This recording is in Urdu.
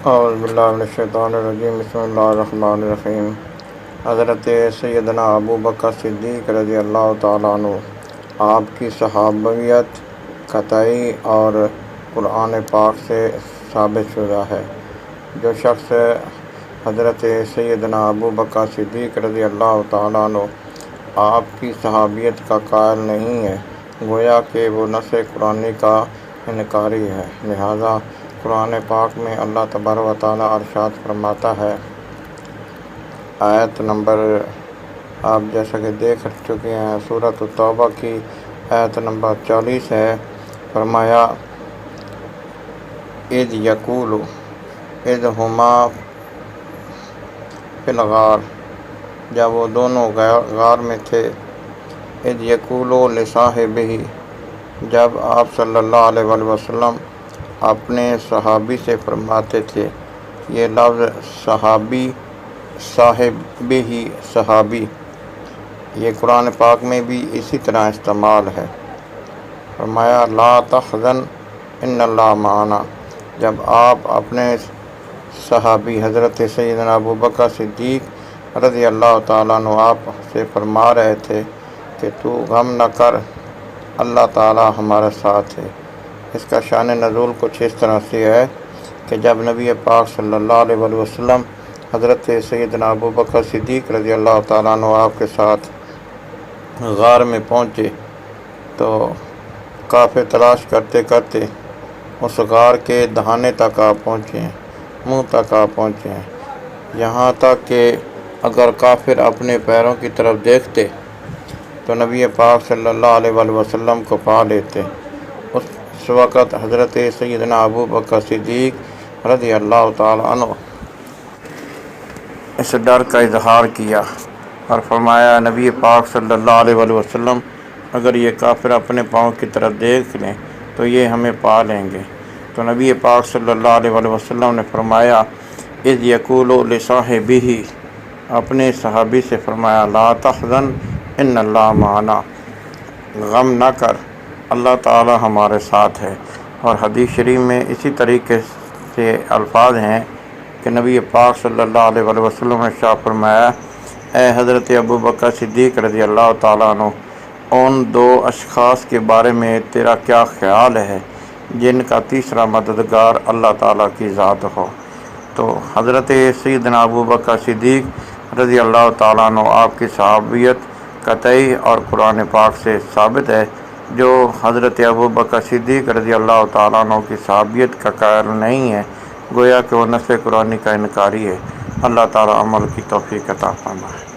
اعوذ باللہ من الشیطان الرجیم، بسم اللہ الرحمن الرحیم۔ حضرت سیدنا ابو بکر صدیق رضی اللہ تعالیٰ عنہ، آپ کی صحابیت قطعی اور قرآن پاک سے ثابت شدہ ہے۔ جو شخص حضرت سیدنا ابو بکر صدیق رضی اللہ تعالیٰ عنہ آپ کی صحابیت کا قائل نہیں ہے، گویا کہ وہ نص قرآنی کا انکاری ہے۔ لہذا قرآن پاک میں اللہ تبارک و تعالیٰ ارشاد فرماتا ہے، آیت نمبر آپ جیسا کہ دیکھ چکے ہیں، سورۃ التوبہ کی آیت نمبر 40 ہے۔ فرمایا، اذ یقول اذ ہما فی الغار، جب وہ دونوں غار میں تھے، اذ یقول لصاحبہ، جب آپ صلی اللہ علیہ وآلہ وسلم اپنے صحابی سے فرماتے تھے۔ یہ لفظ صحابی، صاحبہ، صحابی، یہ قرآن پاک میں بھی اسی طرح استعمال ہے۔ فرمایا، لا تحزن ان اللہ معنا، جب آپ اپنے صحابی حضرت سیدنا ابو بکر صدیق رضی اللہ تعالیٰ عنہ آپ سے فرما رہے تھے کہ تو غم نہ کر، اللہ تعالیٰ ہمارے ساتھ ہے۔ اس کا شان نزول کچھ اس طرح سے ہے کہ جب نبی پاک صلی اللہ علیہ وآلہ وسلم حضرت سیدنا ابو بکر صدیق رضی اللہ تعالیٰ عنہ آپ کے ساتھ غار میں پہنچے تو کافی تلاش کرتے کرتے اس غار کے دہانے تک آپ پہنچے ہیں، منہ تک آپ پہنچے ہیں، یہاں تک کہ اگر کافر اپنے پیروں کی طرف دیکھتے تو نبی پاک صلی اللہ علیہ وآلہ وسلم کو پا لیتے۔ اس وقت حضرت سیدنا ابو بکر صدیق رضی اللہ تعالیٰ عنہ اس ڈر کا اظہار کیا اور فرمایا، نبی پاک صلی اللہ علیہ وآلہ وسلم اگر یہ کافر اپنے پاؤں کی طرف دیکھ لیں تو یہ ہمیں پا لیں گے۔ تو نبی پاک صلی اللہ علیہ وآلہ وسلم نے فرمایا، اذ یقول لصاحبہ، اپنے صحابی سے فرمایا، لا تحزن ان اللہ معنا، غم نہ کر، اللہ تعالی ہمارے ساتھ ہے۔ اور حدیث شریف میں اسی طریقے سے الفاظ ہیں کہ نبی پاک صلی اللہ علیہ وآلہ وسلم نے ارشاد فرمایا، اے حضرت ابو بکر صدیق رضی اللہ تعالیٰ عنہ، ان دو اشخاص کے بارے میں تیرا کیا خیال ہے جن کا تیسرا مددگار اللہ تعالیٰ کی ذات ہو؟ تو حضرت سیدنا ابو بکر صدیق رضی اللہ تعالیٰ عنہ آپ کی صحابیت قطعی اور قرآن پاک سے ثابت ہے۔ جو حضرت ابو بکر صدیق رضی اللہ تعالیٰ عنہ کی صحابیت کا قائل نہیں ہے، گویا کہ وہ نص قرآنی کا انکاری ہے۔ اللہ تعالیٰ عمل کی توفیق عطا فرمائے۔